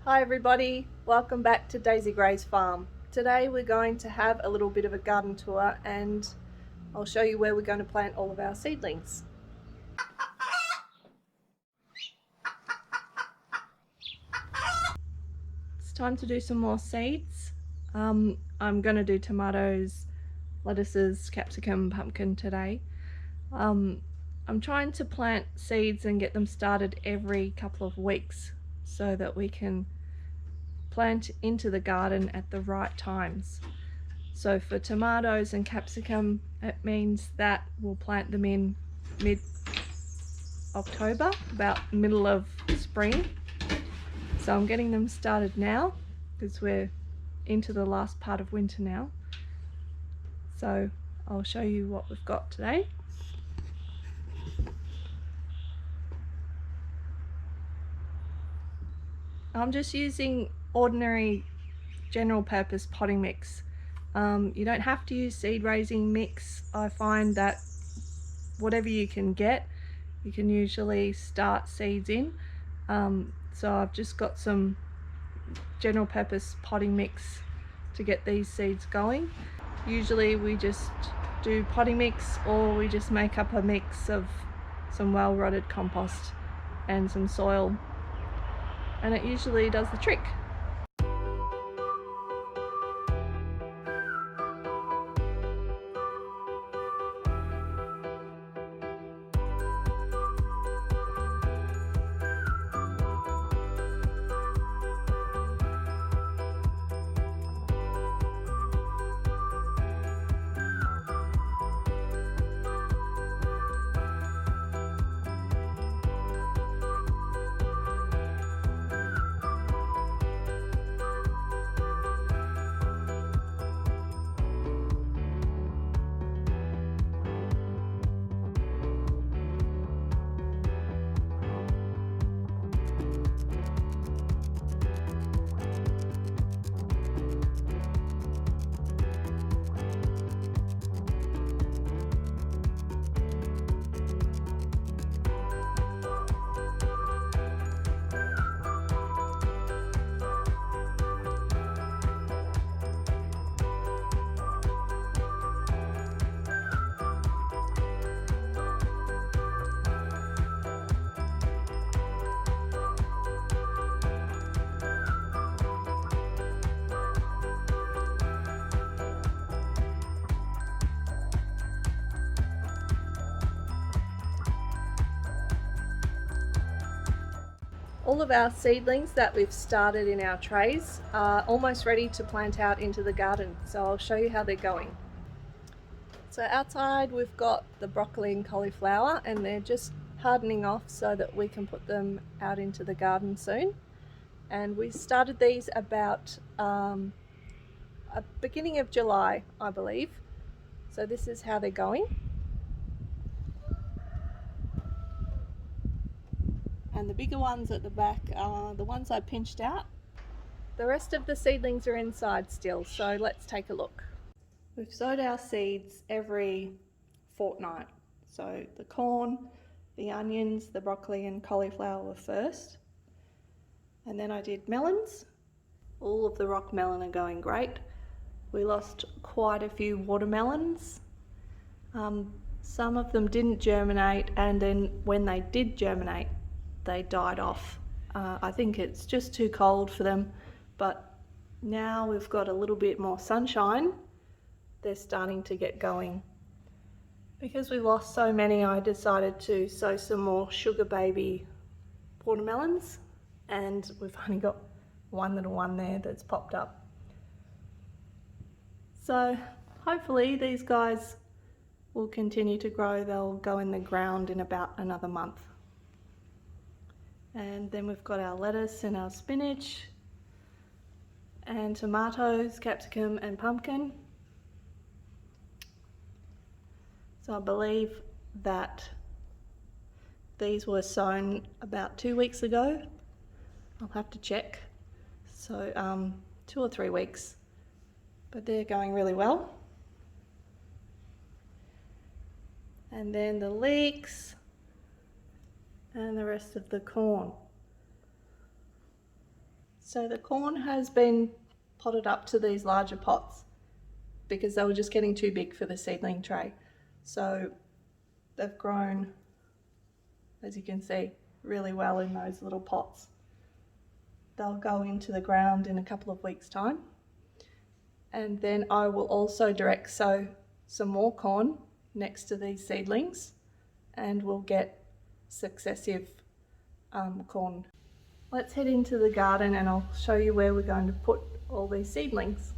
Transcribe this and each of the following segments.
Hi everybody, welcome back to Daisy Graze Farm. Today we're going to have a little bit of a garden tour and I'll show you where we're going to plant all of our seedlings. It's time to do some more seeds. I'm going to do tomatoes, lettuces, capsicum, pumpkin today. I'm trying to plant seeds and get them started every couple of weeks so that we can plant into the garden at the right times. So for tomatoes and capsicum, it means that we'll plant them in mid-October, about middle of spring. So I'm getting them started now because we're into the last part of winter now. So I'll show you what we've got today. I'm just using ordinary general purpose potting mix. You don't have to use seed raising mix. I find that whatever you can get, you can usually start seeds in. So I've just got some general purpose potting mix to get these seeds going. Usually we just do potting mix, or we just make up a mix of some well-rotted compost and some soil, and it usually does the trick. All of our seedlings that we've started in our trays are almost ready to plant out into the garden, so I'll show you how they're going. So outside we've got the broccoli and cauliflower, and they're just hardening off so that we can put them out into the garden soon. And we started these about beginning of July, I believe. So this is how they're going. And the bigger ones at the back are the ones I pinched out. The rest of the seedlings are inside still, so let's take a look. We've sowed our seeds every fortnight. So the corn, the onions, the broccoli and cauliflower were first. And then I did melons. All of the rock melon are going great. We lost quite a few watermelons. Some of them didn't germinate, and then when they did germinate, they died off. I think it's just too cold for them, but now we've got a little bit more sunshine, they're starting to get going. Because we lost so many, I decided to sow some more sugar baby watermelons, and we've only got one little one there that's popped up. So hopefully these guys will continue to grow. They'll go in the ground in about another month. And then we've got our lettuce and our spinach and tomatoes, capsicum and pumpkin. So I believe that these were sown about 2 weeks ago. I'll have to check. So 2 or 3 weeks, but they're going really well. And then the leeks and the rest of the corn. So the corn has been potted up to these larger pots because they were just getting too big for the seedling tray. So they've grown, as you can see, really well in those little pots. They'll go into the ground in a couple of weeks' time. And then I will also direct sow some more corn next to these seedlings, and we'll get successive corn. Let's head into the garden and I'll show you where we're going to put all these seedlings.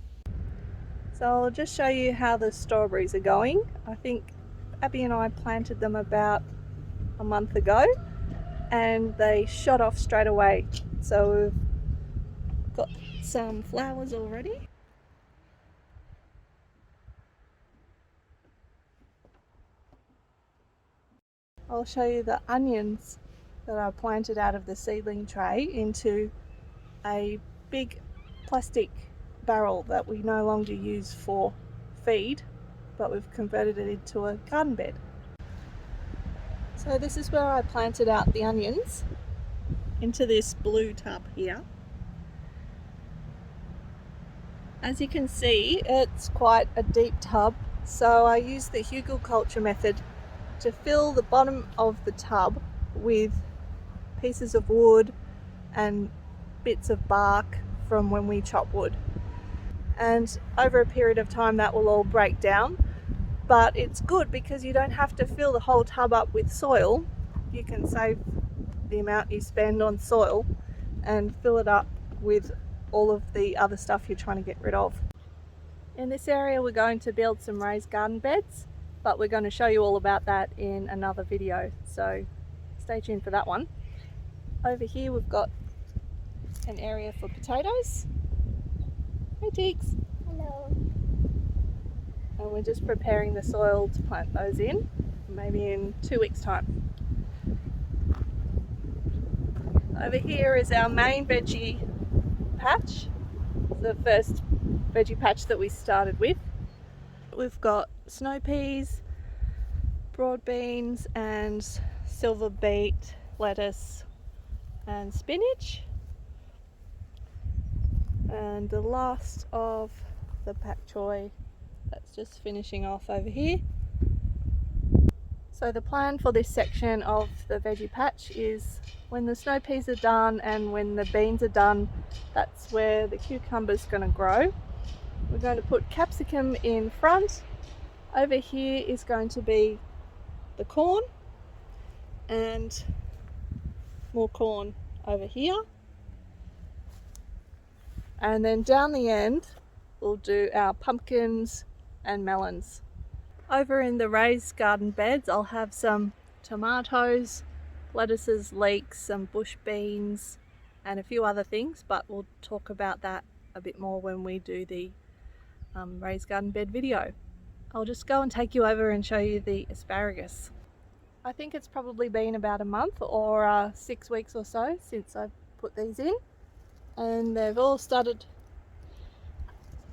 So I'll just show you how the strawberries are going. I think Abby and I planted them about a month ago and they shot off straight away. So we've got some flowers already. I'll show you the onions that I planted out of the seedling tray into a big plastic barrel that we no longer use for feed, but we've converted it into a garden bed. So this is where I planted out the onions, into this blue tub here. As you can see, it's quite a deep tub, so I used the hugelkultur method to fill the bottom of the tub with pieces of wood and bits of bark from when we chop wood. And over a period of time that will all break down, but it's good because you don't have to fill the whole tub up with soil. You can save the amount you spend on soil and fill it up with all of the other stuff you're trying to get rid of. In this area we're going to build some raised garden beds, but we're going to show you all about that in another video, so stay tuned for that one. Over here we've got an area for potatoes. Hey Teeks. Hello. And we're just preparing the soil to plant those in, maybe in 2 weeks' time. Over here is our main veggie patch, the first veggie patch that we started with. We've got snow peas, broad beans and silver beet, lettuce and spinach. And the last of the pak choi that's just finishing off over here. So the plan for this section of the veggie patch is when the snow peas are done and when the beans are done, that's where the cucumber's going to grow. We're going to put capsicum in front. Over here is going to be the corn and more corn over here. And then down the end we'll do our pumpkins and melons. Over in the raised garden beds I'll have some tomatoes, lettuces, leeks, some bush beans and a few other things, but we'll talk about that a bit more when we do the raised garden bed video. I'll just go and take you over and show you the asparagus. I think it's probably been about a month or 6 weeks or so since I've put these in, and they've all started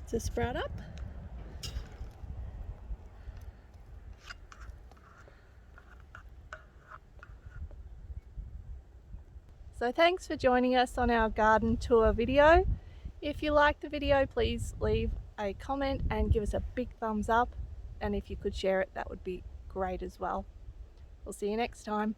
to sprout up. So thanks for joining us on our garden tour video. If you liked the video, please leave a comment and give us a big thumbs up, and if you could share it, that would be great as well. We'll see you next time.